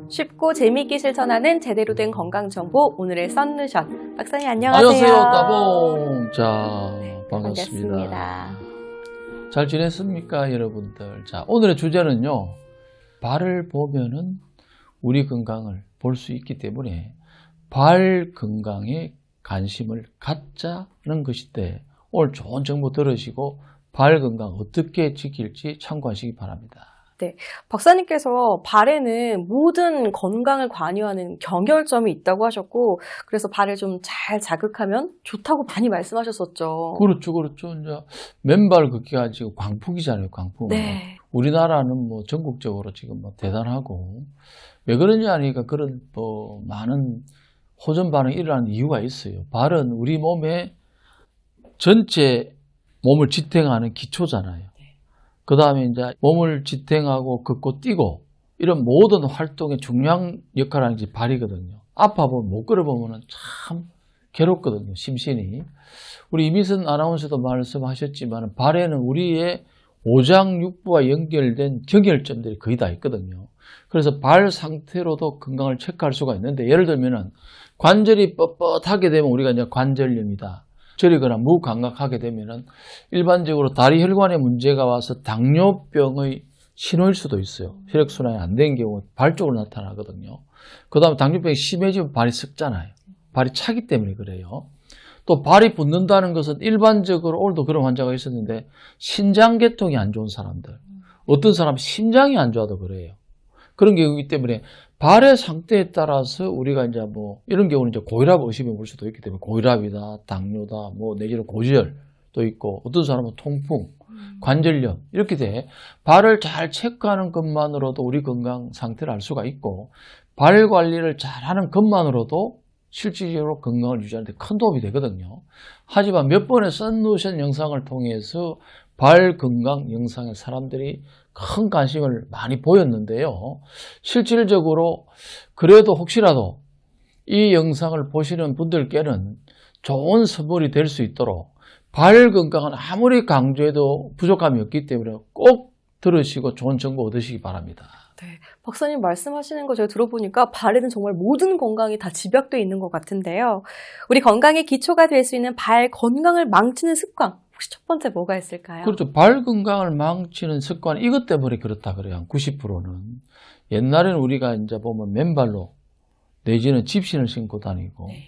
쉽고 재미있게 실천하는 제대로 된 건강정보, 오늘의 썬루션. 박사님 안녕하세요. 안녕하세요, 따봉. 자, 반갑습니다. 반갑습니다. 잘 지냈습니까, 여러분들? 자, 오늘의 주제는요, 발을 보면은 우리 건강을 볼 수 있기 때문에 발 건강에 관심을 갖자는 것인데, 오늘 좋은 정보 들으시고 발 건강 어떻게 지킬지 참고하시기 바랍니다. 네, 박사님께서 발에는 모든 건강을 관여하는 경혈점이 있다고 하셨고, 그래서 발을 좀 잘 자극하면 좋다고 많이 말씀하셨었죠. 그렇죠. 이제 맨발 걷기가 지금 광풍이잖아요, 광풍. 네. 우리나라는 뭐 전국적으로 지금 뭐 대단하고, 왜 그러냐 하니까 그런 뭐 많은 호전 반응이 일어나는 이유가 있어요. 발은 우리 몸의 전체 몸을 지탱하는 기초잖아요. 그 다음에 이제 몸을 지탱하고 걷고 뛰고 이런 모든 활동에 중요한 역할을 하는 게 발이거든요. 아파 보면 못 걸어보면 참 괴롭거든요, 심신이. 우리 이미선 아나운서도 말씀하셨지만 발에는 우리의 오장육부와 연결된 경혈점들이 거의 다 있거든요. 그래서 발 상태로도 건강을 체크할 수가 있는데, 예를 들면은 관절이 뻣뻣하게 되면 우리가 이제 관절염이다, 저리거나 무감각하게 되면은 일반적으로 다리 혈관에 문제가 와서 당뇨병의 신호일 수도 있어요. 혈액순환이 안 된 경우 발 쪽으로 나타나거든요. 그 다음에 당뇨병이 심해지면 발이 썩잖아요. 발이 차기 때문에 그래요. 또 발이 붓는다는 것은 일반적으로 오늘도 그런 환자가 있었는데, 신장계통이 안 좋은 사람들, 어떤 사람은 심장이 안 좋아도 그래요. 그런 경우이기 때문에 발의 상태에 따라서 우리가 이제 뭐 이런 경우는 이제 고혈압 의심이 올 수도 있기 때문에 고혈압이다, 당뇨다, 뭐 내지는 고지혈도 있고, 어떤 사람은 통풍, 관절염 이렇게 돼. 발을 잘 체크하는 것만으로도 우리 건강 상태를 알 수가 있고, 발 관리를 잘하는 것만으로도 실질적으로 건강을 유지하는 데 큰 도움이 되거든요. 하지만 몇 번의 썬루션 영상을 통해서 발 건강 영상에 사람들이 큰 관심을 많이 보였는데요. 실질적으로 그래도 혹시라도 이 영상을 보시는 분들께는 좋은 선물이 될 수 있도록, 발 건강은 아무리 강조해도 부족함이 없기 때문에 꼭 들으시고 좋은 정보 얻으시기 바랍니다. 네, 박사님 말씀하시는 거 제가 들어보니까 발에는 정말 모든 건강이 다 집약되어 있는 것 같은데요. 우리 건강의 기초가 될 수 있는 발 건강을 망치는 습관, 혹시 첫 번째 뭐가 있을까요? 그렇죠. 발 건강을 망치는 습관, 이것 때문에 그렇다 그래요. 한 90%는. 옛날에는 우리가 이제 보면 맨발로 내지는 집신을 신고 다니고, 네.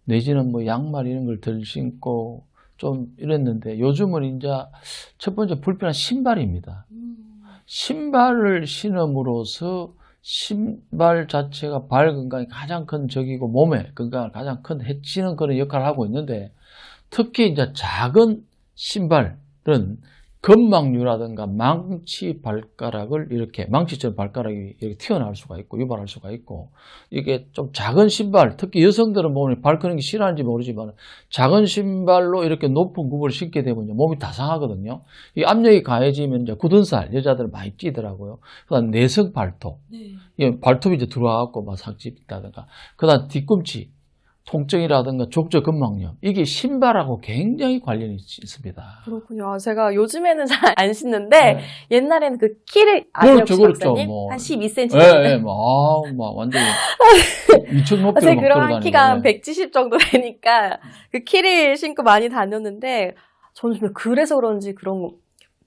내지는 뭐 양말 이런 걸 덜 신고 좀 이랬는데, 요즘은 이제 첫 번째 불편한 신발입니다. 신발을 신음으로써 신발 자체가 발 건강에 가장 큰 적이고 몸의 건강을 가장 큰 해치는 그런 역할을 하고 있는데, 특히 이제 작은 신발은 건망류라든가 망치 발가락을 이렇게, 망치처럼 발가락이 이렇게 튀어나올 수가 있고 유발할 수가 있고, 이게 좀 작은 신발, 특히 여성들은 보면 발 끄는 게 싫어하는지 모르지만 작은 신발로 이렇게 높은 굽을 신게 되면 몸이 다 상하거든요. 이 압력이 가해지면 이제 굳은 살, 여자들은 많이 찌더라고요. 그다음 내성 발톱, 이 발톱이 이제 들어와갖고 막 상집다든가, 그다음 뒤꿈치 통증이라든가 족저 근막염, 이게 신발하고 굉장히 관련이 있습니다. 그렇군요. 제가 요즘에는 잘 안 신는데, 네. 옛날에는 그 키를 아세요, 그렇죠. 박사님? 뭐. 한 12cm 예, 정도. 예, 막 완전히 2천 높이로 제 막 그런 걸어다니는. 키가 한 170 정도 되니까 그 키를 신고 많이 다녔는데, 저는 좀 그래서 그런지 그런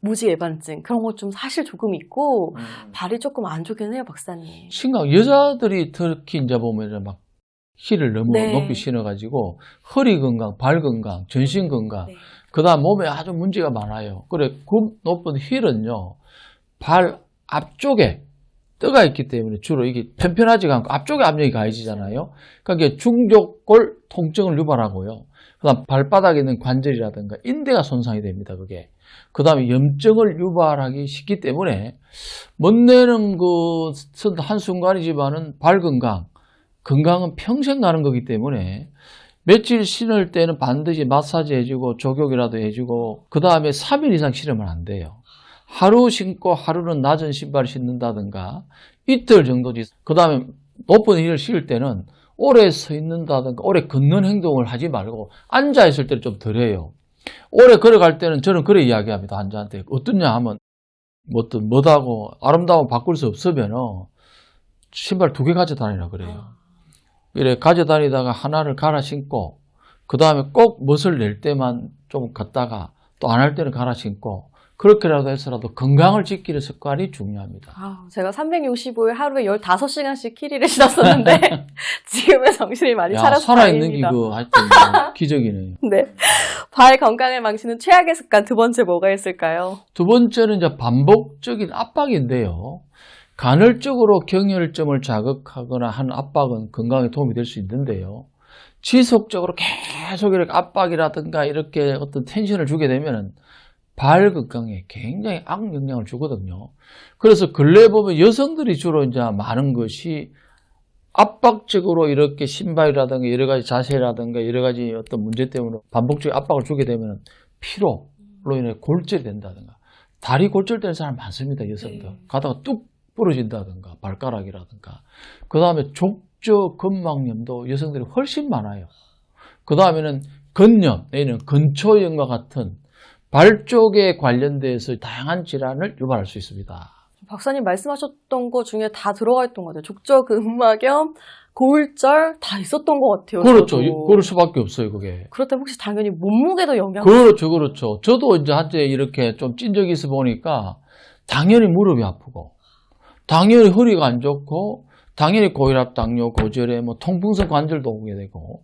무지 애반증 그런 거 좀 사실 조금 있고 발이 조금 안 좋긴 해요, 박사님. 심각. 여자들이 특히 이제 보면 막 힐을 너무 네. 높이 신어가지고 허리 건강, 발 건강, 전신 건강, 네. 그다음 몸에 아주 문제가 많아요. 그래, 굽 높은 힐은요, 발 앞쪽에 떠가 있기 때문에 주로 이게 편편하지가 않고 앞쪽에 압력이 가해지잖아요. 그러니까 중족골 통증을 유발하고요. 그다음 발바닥에 있는 관절이라든가 인대가 손상이 됩니다. 그게. 그다음에 염증을 유발하기 쉽기 때문에 멋내는 것은 한순간이지만은 발 건강은 평생 가는 거기 때문에 며칠 신을 때는 반드시 마사지 해주고 조격이라도 해주고, 그 다음에 3일 이상 신으면 안 돼요. 하루 신고 하루는 낮은 신발을 신는다든가 이틀 정도지. 그 다음에 높은 힐을 신을 때는 오래 서 있는다든가 오래 걷는 행동을 하지 말고 앉아 있을 때는 좀 덜 해요. 오래 걸어갈 때는 저는 그래 이야기합니다. 환자한테. 어떠냐 하면, 뭐하고 아름다움 바꿀 수 없으면 신발 2개 가져다니라 그래요. 이래 가져다니다가 하나를 갈아 신고 그 다음에 꼭 멋을 낼 때만 좀 걷다가 또 안 할 때는 갈아 신고 그렇게라도 해서라도 건강을 지키는 습관이 중요합니다. 제가 365일 하루에 15시간씩 키리를 신었었는데 지금은 정신이 많이 차려서 살아있는 게 다행입니다. 하여튼 기적이네요. 네. 발 건강을 망치는 최악의 습관 2번째 뭐가 있을까요? 2번째는 이제 반복적인 압박인데요. 간헐적으로 경혈점을 자극하거나 하는 압박은 건강에 도움이 될 수 있는데요. 지속적으로 계속 이렇게 압박이라든가 이렇게 어떤 텐션을 주게 되면은 발 건강에 굉장히 악영향을 주거든요. 그래서 근래에 보면 여성들이 주로 이제 많은 것이 압박적으로 이렇게 신발이라든가 여러 가지 자세라든가 여러 가지 어떤 문제 때문에 반복적인 압박을 주게 되면 피로로 인해 골절이 된다든가 다리 골절되는 사람 많습니다. 여성들. 가다가 뚝 부러진다든가 발가락이라든가 그 다음에 족저근막염도 여성들이 훨씬 많아요. 그 다음에는 건염, 내지는 건초염과 같은 발 쪽에 관련돼서 다양한 질환을 유발할 수 있습니다. 박사님 말씀하셨던 것 중에 다 들어가 있던 것 같아요. 족저근막염, 고울절 다 있었던 것 같아요. 그렇죠. 저도. 그럴 수밖에 없어요, 그게. 그렇다면 혹시 당연히 몸무게도 영향을 그렇죠. 저도 이제 한때 이렇게 좀 찐 적이 있어 보니까 당연히 무릎이 아프고, 당연히 허리가 안 좋고, 당연히 고혈압, 당뇨, 고지혈에 뭐 통풍성 관절도 오게 되고,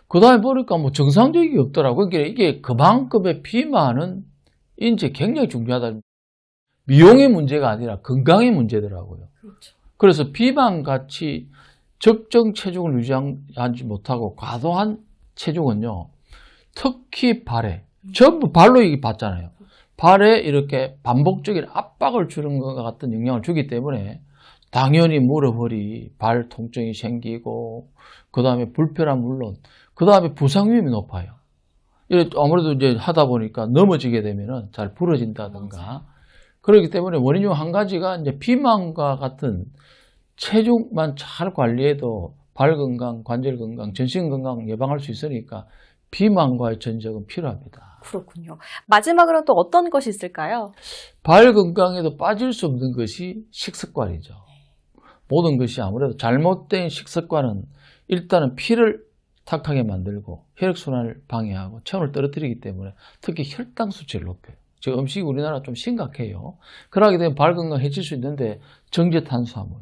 그 다음에 보니까 뭐 정상적인 게 없더라고요. 그러니까 이게 그만큼의 비만은 인체에 굉장히 중요하다. 미용의 문제가 아니라 건강의 문제더라고요. 그렇죠. 그래서 비만같이 적정 체중을 유지하지 못하고 과도한 체중은요, 특히 발에, 전부 발로 이게 받잖아요. 발에 이렇게 반복적인 압박을 주는 것과 같은 영향을 주기 때문에 당연히 무릎, 허리, 발 통증이 생기고, 그 다음에 불편함 물론, 그 다음에 부상 위험이 높아요. 아무래도 이제 하다 보니까 넘어지게 되면은 잘 부러진다든가, 그렇기 때문에 원인 중 한 가지가 이제 비만과 같은 체중만 잘 관리해도 발 건강, 관절 건강, 전신 건강 예방할 수 있으니까 비만과의 전적은 필요합니다. 그렇군요. 마지막으로 또 어떤 것이 있을까요? 발 건강에도 빠질 수 없는 것이 식습관이죠. 모든 것이 아무래도 잘못된 식습관은 일단은 피를 탁하게 만들고 혈액순환을 방해하고 체온을 떨어뜨리기 때문에 특히 혈당 수치를 높여요. 지금 음식이 우리나라 좀 심각해요. 그러게 되면 발 건강 해칠 수 있는데 정제 탄수화물,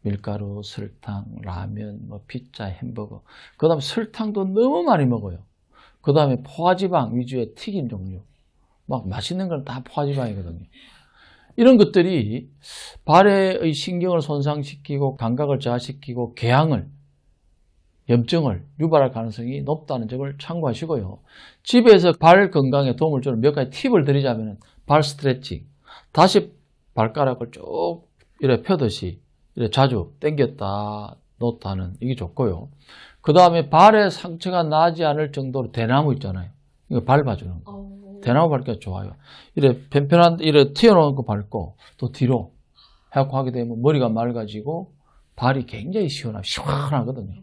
밀가루, 설탕, 라면, 뭐 피자, 햄버거, 그 다음에 설탕도 너무 많이 먹어요. 그 다음에 포화지방 위주의 튀김 종류, 막 맛있는 건 다 포화지방이거든요. 이런 것들이 발의 신경을 손상시키고 감각을 저하시키고 궤양을, 염증을 유발할 가능성이 높다는 점을 참고하시고요. 집에서 발 건강에 도움을 주는 몇 가지 팁을 드리자면 발 스트레칭, 다시 발가락을 쭉 이렇게 펴듯이 이렇게 자주 당겼다 놓다 하는 이게 좋고요. 그 다음에 발에 상처가 나지 않을 정도로 대나무 있잖아요. 이거 밟아주는 거. 대나무 밟기가 좋아요. 이렇게 편편한, 이렇게 튀어나온 거 밟고 또 뒤로 해갖고 하게 되면 머리가 맑아지고 발이 굉장히 시원하거든요.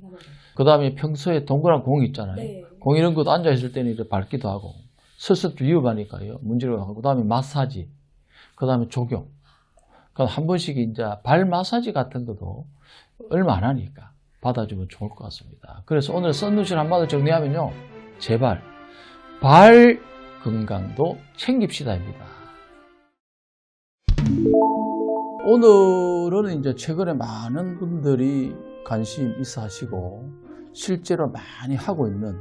그 다음에 평소에 동그란 공 있잖아요. 네. 공 이런 것도 앉아있을 때는 이렇게 밟기도 하고, 슬슬 위험하니까요. 문제를 하고, 그 다음에 마사지, 그 다음에 조경. 그러니까 한 번씩 이제 발 마사지 같은 것도 얼마 안 하니까 받아주면 좋을 것 같습니다. 그래서 오늘 썬루션 한마디 정리하면요. 제발, 발 건강도 챙깁시다입니다. 오늘은 이제 최근에 많은 분들이 관심 있어 하시고 실제로 많이 하고 있는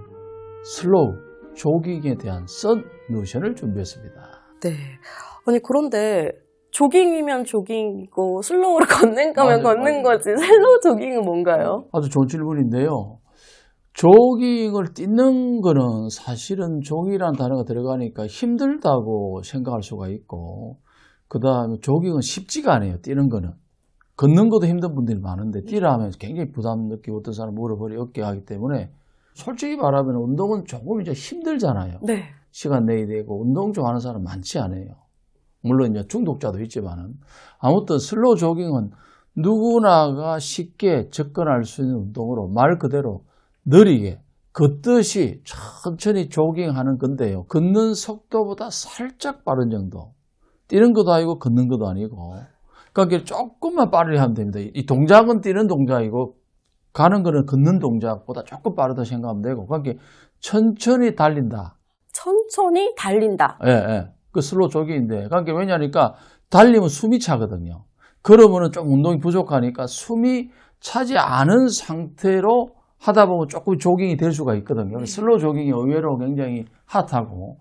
슬로우 조깅에 대한 썬루션을 준비했습니다. 네. 아니 그런데 조깅이면 조깅이고 슬로우로 걷는 거면 걷는 거지 슬로우 조깅은 뭔가요? 아주 좋은 질문인데요. 조깅을 뛰는 거는 사실은 조깅이라는 단어가 들어가니까 힘들다고 생각할 수가 있고, 그 다음에 조깅은 쉽지가 않아요. 뛰는 거는. 걷는 것도 힘든 분들이 많은데 뛰라 하면 굉장히 부담 느끼고 어떤 사람은 무릎, 허리, 어깨 하기 때문에 솔직히 말하면 운동은 조금 이제 힘들잖아요. 네. 시간 내야 되고 운동 좋아하는 사람 많지 않아요. 물론 이제 중독자도 있지만은 아무튼 슬로우 조깅은 누구나가 쉽게 접근할 수 있는 운동으로 말 그대로 느리게 걷듯이 천천히 조깅하는 건데요. 걷는 속도보다 살짝 빠른 정도. 뛰는 것도 아니고 걷는 것도 아니고 그러니까 조금만 빠르게 하면 됩니다. 이 동작은 뛰는 동작이고 가는 거는 걷는 동작보다 조금 빠르다 생각하면 되고, 그러니까 천천히 달린다. 천천히 달린다. 예, 예. 그 슬로우 조깅인데, 그러니까 왜냐니까 달리면 숨이 차거든요. 그러면은 좀 운동이 부족하니까 숨이 차지 않은 상태로 하다 보면 조금 조깅이 될 수가 있거든요. 슬로우 조깅이 의외로 굉장히 핫하고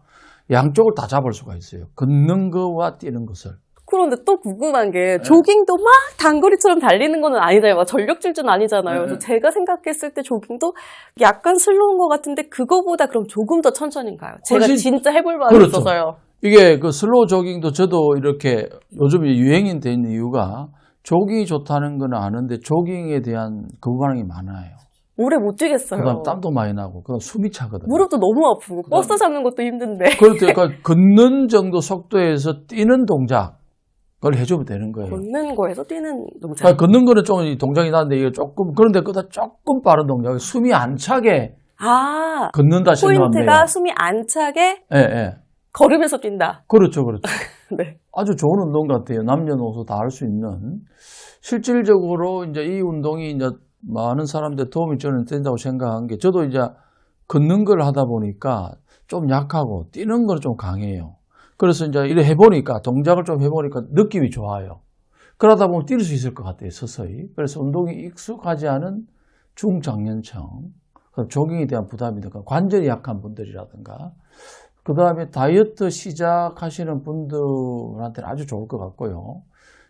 양쪽을 다 잡을 수가 있어요. 걷는 거와 뛰는 것을. 그런데 또 궁금한 게 조깅도 막 단거리처럼 달리는 거는 아니잖아요. 막 전력 질주는 아니잖아요. 그래서 제가 생각했을 때 조깅도 약간 슬로운 것 같은데 그거보다 그럼 조금 더 천천히인가요? 제가 훨씬- 진짜 해볼 마음이 그렇죠. 있어서요. 이게 그 슬로우 조깅도 저도 이렇게 요즘 유행이 돼 있는 이유가 조깅이 좋다는 건 아는데 조깅에 대한 거부 반응이 많아요. 오래 못 뛰겠어요. 그다음 땀도 많이 나고, 그다음 숨이 차거든요. 무릎도 너무 아프고 버스 잡는 것도 힘든데. 그러니까 걷는 정도 속도에서 뛰는 동작을 해주면 되는 거예요. 걷는 거에서 뛰는 동작. 그러니까 걷는 거는 좀 동작이 나는데 이게 조금, 그런데 그보다 조금 빠른 동작, 숨이 안 차게 아, 걷는다 생각하면 돼요. 포인트가 숨이 안 차게 예, 예. 걸으면서 뛴다. 그렇죠, 그렇죠. 네. 아주 좋은 운동 같아요. 남녀노소 다 할 수 있는. 실질적으로 이제 이 운동이 이제 많은 사람들 도움이 저는 된다고 생각한 게, 저도 이제 걷는 걸 하다 보니까 좀 약하고 뛰는 건 좀 강해요. 그래서 이제 이래 해보니까, 동작을 좀 해보니까 느낌이 좋아요. 그러다 보면 뛸 수 있을 것 같아요, 서서히. 그래서 운동이 익숙하지 않은 중장년층, 조깅에 대한 부담이든가 관절이 약한 분들이라든가, 그 다음에 다이어트 시작하시는 분들한테는 아주 좋을 것 같고요.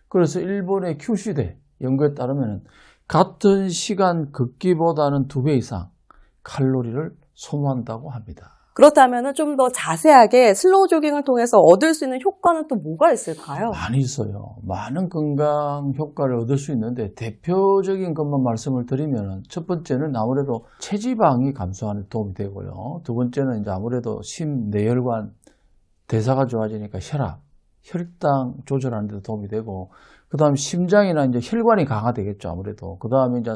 그래서 일본의 큐시대 연구에 따르면 같은 시간 걷기보다는 2배 이상 칼로리를 소모한다고 합니다. 그렇다면 좀 더 자세하게 슬로우 조깅을 통해서 얻을 수 있는 효과는 또 뭐가 있을까요? 많이 있어요. 많은 건강 효과를 얻을 수 있는데, 대표적인 것만 말씀을 드리면, 첫 번째는 아무래도 체지방이 감소하는 데 도움이 되고요. 두 번째는 이제 아무래도 심내혈관 대사가 좋아지니까 혈당 조절하는 데도 도움이 되고, 그 다음에 심장이나 이제 혈관이 강화되겠죠, 아무래도. 그 다음에 이제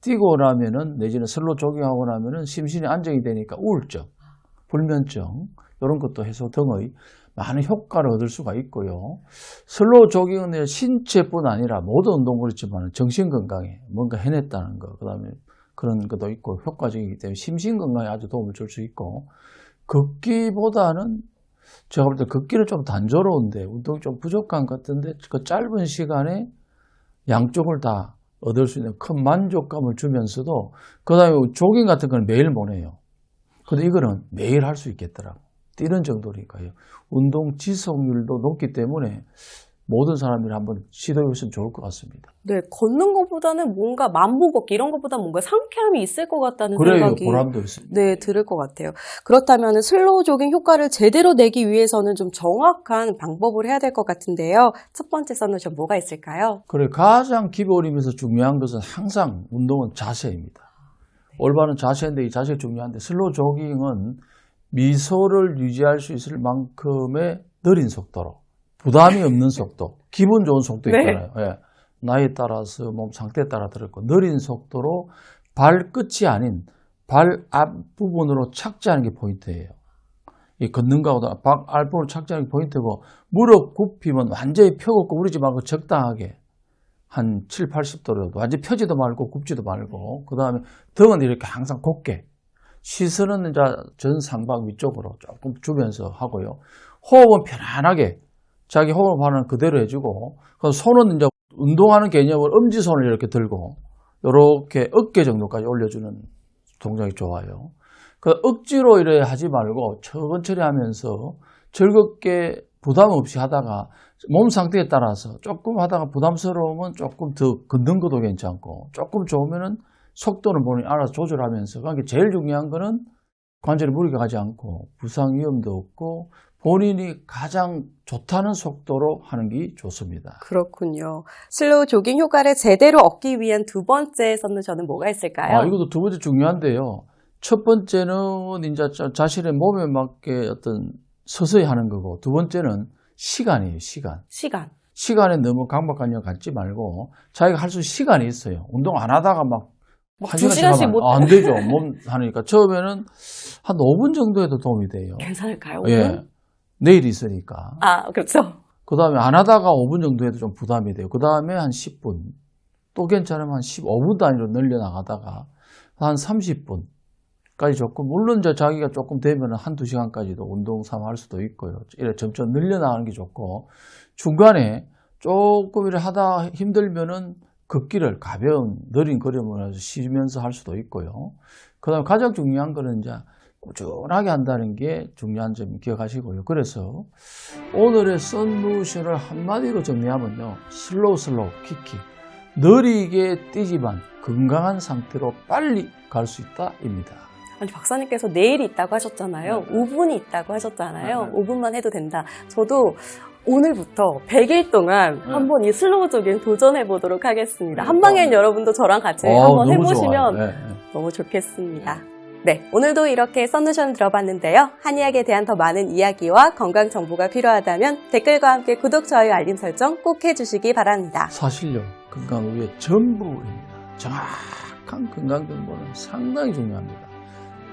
뛰고 나면은, 내지는 슬로우 조깅하고 나면은 심신이 안정이 되니까 우울증, 불면증, 이런 것도 해소 등의 많은 효과를 얻을 수가 있고요. 슬로우 조깅은 신체뿐 아니라 모든 운동 그렇지만 정신 건강에 뭔가 해냈다는 거, 그 다음에 그런 것도 있고 효과적이기 때문에 심신 건강에 아주 도움을 줄 수 있고, 걷기보다는 제가 볼 때 걷기는 좀 단조로운데 운동이 좀 부족한 것 같은데, 그 짧은 시간에 양쪽을 다 얻을 수 있는 큰 만족감을 주면서도, 그 다음에 조깅 같은 건 매일 못 해요. 근데 이거는 매일 할 수 있겠더라고. 뛰는 정도니까요. 운동 지속률도 높기 때문에 모든 사람들이 한번 시도해 보시면 좋을 것 같습니다. 네, 걷는 것보다는 뭔가 만보 걷기 이런 것보다 뭔가 상쾌함이 있을 것 같다는 그래요. 생각이 보람도 있습니다. 네, 들을 것 같아요. 그렇다면 슬로우 조깅 효과를 제대로 내기 위해서는 좀 정확한 방법을 해야 될 것 같은데요. 첫 번째 썬루션 뭐가 있을까요? 그래, 가장 기본이면서 중요한 것은 항상 운동은 자세입니다. 올바른 자세인데, 이 자세 중요한데, 슬로우 조깅은 미소를 유지할 수 있을 만큼의 느린 속도로, 부담이 없는 속도, 기분 좋은 속도 있잖아요. 네. 예. 나이에 따라서 몸 상태에 따라 다르고, 느린 속도로 발끝이 아닌 발 앞부분으로 착지하는 게 포인트예요. 이 걷는 거보다 발 앞부분으로 착지하는 게 포인트고, 무릎 굽히면 완전히 펴고 구부리지 말고 적당하게 한 7, 80도로 완전히 펴지도 말고 굽지도 말고, 그 다음에 등은 이렇게 항상 곧게, 시선은 이제 전 상방 위쪽으로 조금 주면서 하고요. 호흡은 편안하게 자기 호흡 반응 그대로 해주고, 손은 이제 운동하는 개념으로 엄지손을 이렇게 들고 이렇게 어깨 정도까지 올려주는 동작이 좋아요. 그 억지로 이래 하지 말고 천천히 하면서 즐겁게 부담 없이 하다가, 몸 상태에 따라서 조금 하다가 부담스러우면 조금 더 걷는 것도 괜찮고, 조금 좋으면은 속도는 본인이 알아서 조절하면서, 그러니까 제일 중요한 거는 관절에 무리가 가지 않고 부상 위험도 없고 본인이 가장 좋다는 속도로 하는 게 좋습니다. 그렇군요. 슬로우 조깅 효과를 제대로 얻기 위한 두 번째 썬루션은 뭐가 있을까요? 이것도 두 번째 중요한데요. 첫 번째는 이제 자신의 몸에 맞게 어떤 서서히 하는 거고, 두 번째는 시간이에요, 시간. 시간에 너무 강박관념 갖지 말고, 자기가 할 수 있는 시간이 있어요. 운동 안 하다가 막 한 2시간씩 못 안 되죠. 몸 하니까. 처음에는 한 5분 정도 해도 도움이 돼요. 괜찮을까요? 예. 내일이 있으니까. 그렇죠. 그 다음에 안 하다가 5분 정도 해도 좀 부담이 돼요. 그 다음에 한 10분. 또 괜찮으면 한 15분 단위로 늘려나가다가 한 30분까지 좋고, 물론 이제 자기가 조금 되면 한두 시간까지도 운동 삼아 할 수도 있고요. 이렇게 점점 늘려나가는 게 좋고, 중간에 조금 이렇게 하다 힘들면은 걷기를 가벼운 느린 걸음을 해서 쉬면서 할 수도 있고요. 그 다음에 가장 중요한 거는 이제 꾸준하게 한다는 게 중요한 점 기억하시고요. 그래서 오늘의 썬모션을 한마디로 정리하면요. 슬로우 키키. 느리게 뛰지만 건강한 상태로 빨리 갈 수 있다입니다. 아니, 박사님께서 내일이 있다고 하셨잖아요. 네. 5분이 있다고 하셨잖아요. 네. 5분만 해도 된다. 저도 오늘부터 100일 동안 네. 한번 이 슬로우 조깅 도전해 보도록 하겠습니다. 네. 한방엔 여러분도 저랑 같이 한번 너무 해보시면 좋아요. 네. 너무 좋겠습니다. 네, 오늘도 이렇게 썬누션 들어봤는데요. 한의학에 대한 더 많은 이야기와 건강 정보가 필요하다면 댓글과 함께 구독, 좋아요, 알림 설정 꼭 해주시기 바랍니다. 사실요, 건강 우리의 전부입니다. 정확한 건강 정보는 상당히 중요합니다.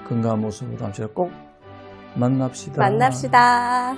건강한 모습으로 다음 시간에 꼭 만납시다. 만납시다.